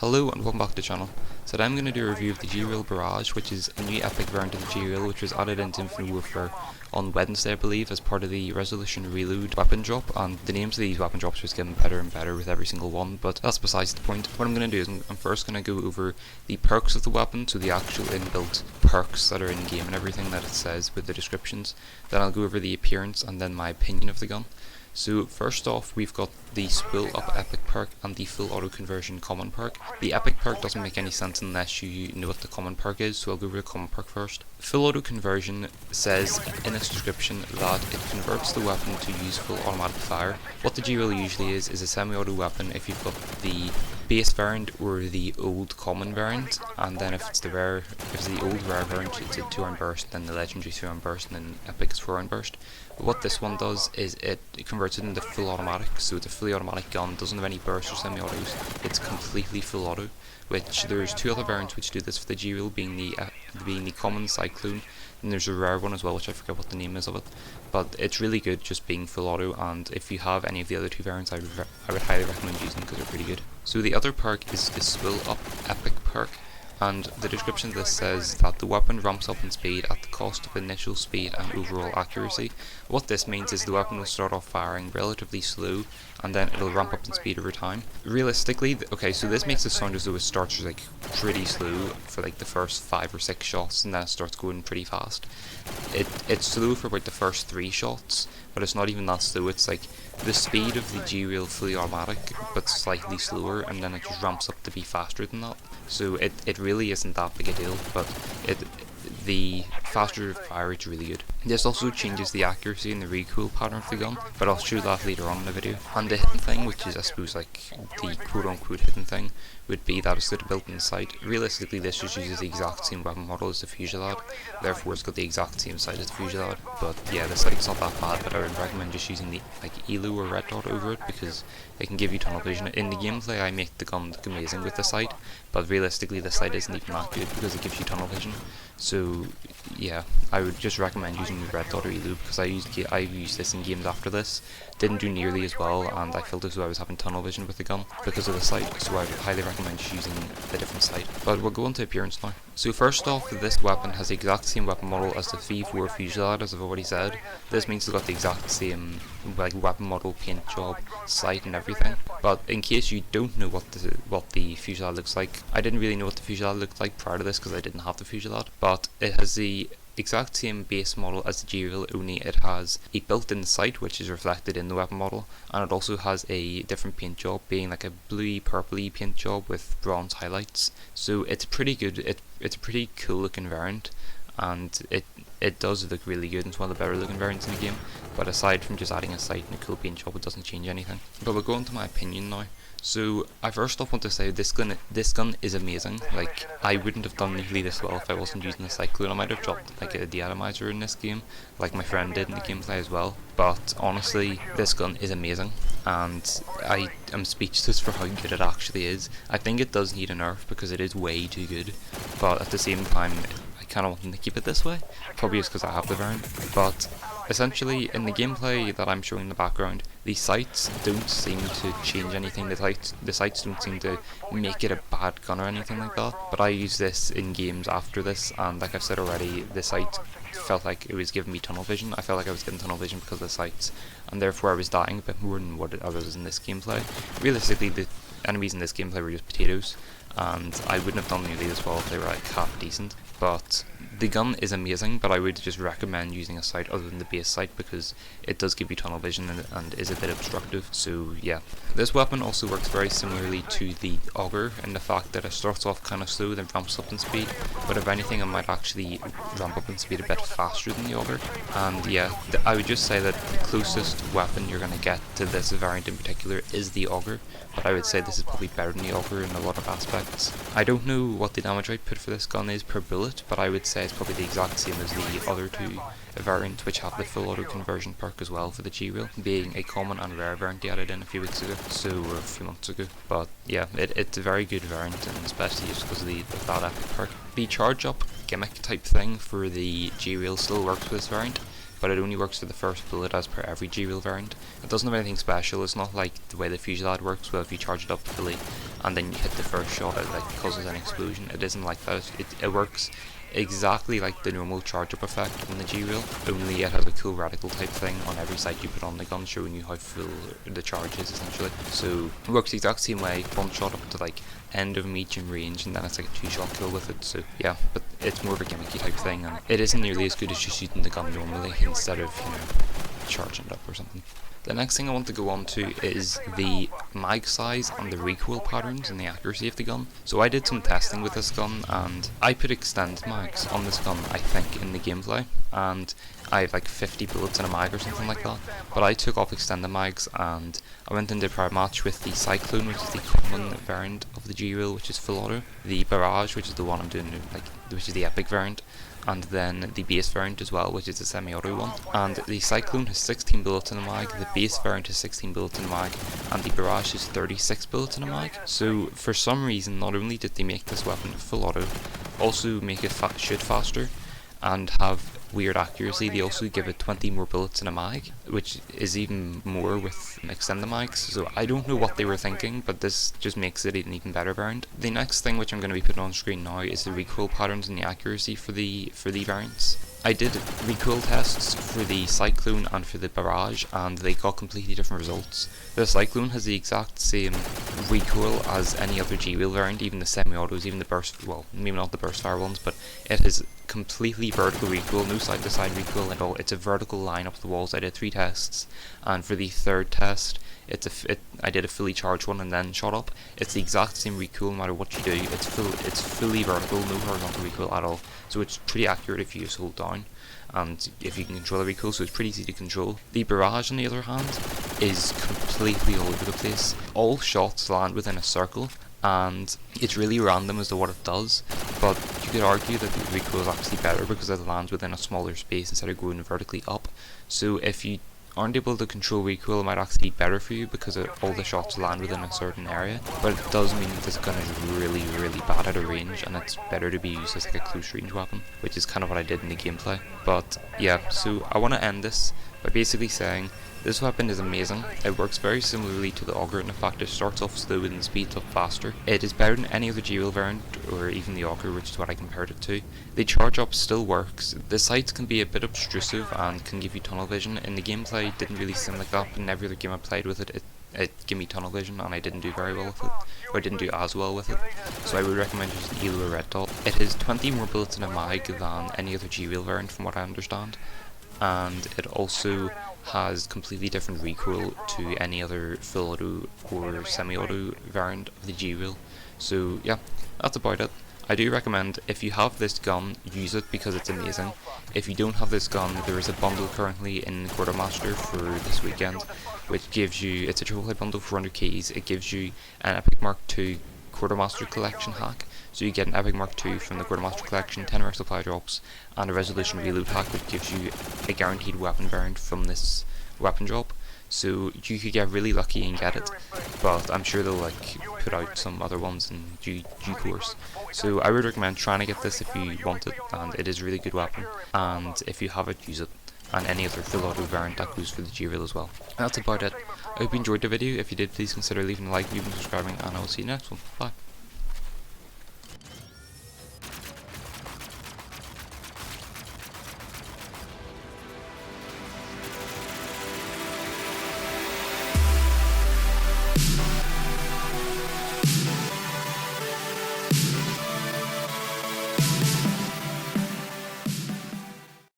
Hello and welcome back to the channel. Today I'm going to do a review of the G-Reel Barrage, which is a new epic variant of the G-Reel which was added into Infinite Warfare on Wednesday I believe as part of the Resolution Reload weapon drop, and the names of these weapon drops just getting better and better with every single one, but that's besides the point. What I'm going to do is I'm first going to go over the perks of the weapon, so the actual inbuilt perks that are in game and everything that it says with the descriptions. Then I'll go over the appearance and then my opinion of the gun. So first off, we've got the Spool Up Epic perk and the Full Auto Conversion common perk. The Epic perk doesn't make any sense unless you know what the common perk is, so I'll go over the common perk first. Full Auto Conversion says in its description that it converts the weapon to use full automatic fire. What the G-Reel usually is a semi-auto weapon if you've got the base variant or the old common variant, and then if it's the old rare variant, it's a 2-round burst, then the legendary 3-round burst, and then epic is 4-round burst. But what this one does is it converts it into full automatic, so it's a fully automatic gun, doesn't have any bursts or semi-autos, it's completely full auto, which there's two other variants which do this for the G-Reel, being the common Cyclone, and there's a rare one as well which I forget what the name is of it, but it's really good just being full auto, and if you have any of the other two variants I would highly recommend using them because they're pretty good. So the other perk is the Spool Up Epic perk, and the description of this says that the weapon ramps up in speed at the cost of initial speed and overall accuracy. What this means is the weapon will start off firing relatively slow and then it'll ramp up in speed over time. Realistically, okay, so this makes it sound as though it starts like pretty slow for like the first 5 or 6 shots and then it starts going pretty fast. It's slow for about the first 3 shots, but it's not even that slow. It's like the speed of the G-Reel fully automatic but slightly slower, and then it just ramps up to be faster than that. So it really isn't that big a deal, but the faster fire rate's really good. This also changes the accuracy and the recoil pattern of the gun, but I'll show that later on in the video. And the hidden thing, which is I suppose like the quote-unquote hidden thing, would be that it's got a built-in sight. Realistically this just uses the exact same weapon model as the Fusillade, therefore it's got the exact same sight as the Fusillade. But yeah, the sight's not that bad, but I would recommend just using the like ELU or red dot over it because it can give you tunnel vision. In the gameplay I make the gun look amazing with the sight, but realistically the sight isn't even that good because it gives you tunnel vision. So yeah, I would just recommend using the red dot or ELU because I used this in games after this. Didn't do nearly as well, and I felt as though I was having tunnel vision with the gun because of the sight, so I would highly recommend just using a different sight. But we'll go on to appearance now. So first off, this weapon has the exact same weapon model as the V4 Fusillade, as I've already said. This means it's got the exact same like weapon model, paint job, sight and everything. But in case you don't know what the Fusillade looks like, I didn't really know what the Fusillade looked like prior to this because I didn't have the Fusillade, but it has the exact same base model as the G-Reel, only it has a built-in sight which is reflected in the weapon model, and it also has a different paint job, being like a bluey purpley paint job with bronze highlights. So it's pretty good. It's a pretty cool looking variant, and it does look really good. It's one of the better looking variants in the game, but aside from just adding a sight and a cool paint job, it doesn't change anything. But we'll go on to my opinion now. So I first off want to say this gun is amazing. Like, I wouldn't have done nearly this well if I wasn't using the Cyclone. I might have dropped like a de-atomizer in this game, like my friend did in the gameplay as well. But honestly, this gun is amazing, and I am speechless for how good it actually is. I think it does need a nerf because it is way too good, but at the same time I kind of want them to keep it this way, probably just because I have the variant. But essentially, in the gameplay that I'm showing in the background, the sights don't seem to change anything. The sights don't seem to make it a bad gun or anything like that. But I use this in games after this, and like I've said already, the sight felt like it was giving me tunnel vision. I felt like I was getting tunnel vision because of the sights, and therefore I was dying a bit more than what I was in this gameplay. Realistically, the enemies in this gameplay were just potatoes, and I wouldn't have done nearly as well if they were like half decent. But the gun is amazing, but I would just recommend using a sight other than the base sight because it does give you tunnel vision and is a bit obstructive. So yeah, this weapon also works very similarly to the Auger in the fact that it starts off kind of slow then ramps up in speed, but if anything it might actually ramp up in speed a bit faster than the Auger. And yeah, I would just say that the closest weapon you're going to get to this variant in particular is the Auger, but I would say this is probably better than the Auger in a lot of aspects. I don't know what the damage output for this gun is per bullet, but I would say it's probably the exact same as the other two variants which have the full auto conversion perk as well for the G-Reel, being a common and rare variant they added in a few weeks ago, or a few months ago. But yeah, it's a very good variant, and especially just because of that epic perk. The charge up gimmick type thing for the G-Reel still works with this variant, but it only works for the first bullet as per every G-Reel variant. It doesn't have anything special. It's not like the way the Fusillade works, where if you charge it up fully and then you hit the first shot, it like causes an explosion. It isn't like that. It works exactly like the normal charge up effect on the G-Reel, only it has a cool radical type thing on every sight you put on the gun, showing you how full the charge is essentially. So it works the exact same way, one shot up to like end of medium range, and then it's like a 2-shot kill with it. So yeah, but it's more of a gimmicky type thing, and it isn't nearly as good as just shooting the gun normally instead of, you know, charging it up or something. The next thing I want to go on to is the mag size and the recoil patterns and the accuracy of the gun. So I did some testing with this gun, and I put extended mags on this gun, I think, in the gameplay, and I have like 50 bullets in a mag or something like that. But I took off extended mags and I went into a private match with the Cyclone, which is the common variant of the G-Reel, which is full auto, the Barrage, which is the one I'm doing, like, which is the epic variant, and then the base variant as well, which is the semi-auto one. And the Cyclone has 16 bullets in a mag, the base variant has 16 bullets in a mag, and the Barrage has 36 bullets in a mag. So for some reason, not only did they make this weapon full auto, also make it shoot faster and have weird accuracy, they also give it 20 more bullets in a mag, which is even more with extended mags. So I don't know what they were thinking, but this just makes it an even better variant. The next thing which I'm going to be putting on screen now is the recoil patterns and the accuracy for the variants. I did recoil tests for the Cyclone and for the Barrage, and they got completely different results. The Cyclone has the exact same recoil as any other G-Wheel variant, even the semi-autos, even the burst, well, maybe not the burst fire ones, but it has completely vertical recoil, no side to side recoil at all. It's a vertical line up the walls. I did 3 tests, and for the third test, I did a fully charged one and then shot up. It's the exact same recoil no matter what you do. It's fully vertical, no horizontal recoil at all. So it's pretty accurate if you just hold down, and if you can control the recoil, so it's pretty easy to control. The Barrage, on the other hand, is completely all over the place. All shots land within a circle, and it's really random as to what it does, but you could argue that the recoil is actually better because it lands within a smaller space instead of going vertically up. So if you aren't able to control recoil, it might actually be better for you because all the shots land within a certain area, but it does mean that this gun is really, really bad at a range, and it's better to be used as like a close range weapon, which is kind of what I did in the gameplay. But yeah, so I want to end this by basically saying this weapon is amazing. It works very similarly to the Auger, and in fact it starts off slow and speeds up faster. It is better than any other G-Wheel variant, or even the Auger, which is what I compared it to. The charge up still works. The sights can be a bit obtrusive and can give you tunnel vision. In the gameplay it didn't really seem like that, but in every other game I played with it, it gave me tunnel vision, and I didn't do very well with it, or I didn't do as well with it. So I would recommend using Elo or Red Dot. It has 20 more bullets in a mag than any other G-Wheel variant from what I understand, and it also has completely different recoil to any other full auto or semi-auto variant of the G-Wheel. So yeah, that's about it. I do recommend, if you have this gun, use it because it's amazing. If you don't have this gun, there is a bundle currently in Quartermaster for this weekend, which gives you, it's a triple play bundle for 400 keys. It gives you an Epic Mark II Quartermaster collection hack, so you get an Epic Mark II from the Quartermaster collection, 10 rare supply drops, and a resolution reload hack, which gives you a guaranteed weapon variant from this weapon drop. So you could get really lucky and get it, but I'm sure they'll like put out some other ones in due course. So I would recommend trying to get this if you want it, and it is a really good weapon, and if you have it, use it. And any other full auto variant that goes for the G-Reel as well. And that's about it. I hope you enjoyed the video. If you did, please consider leaving a like, leaving subscribing, and I will see you next one. Bye.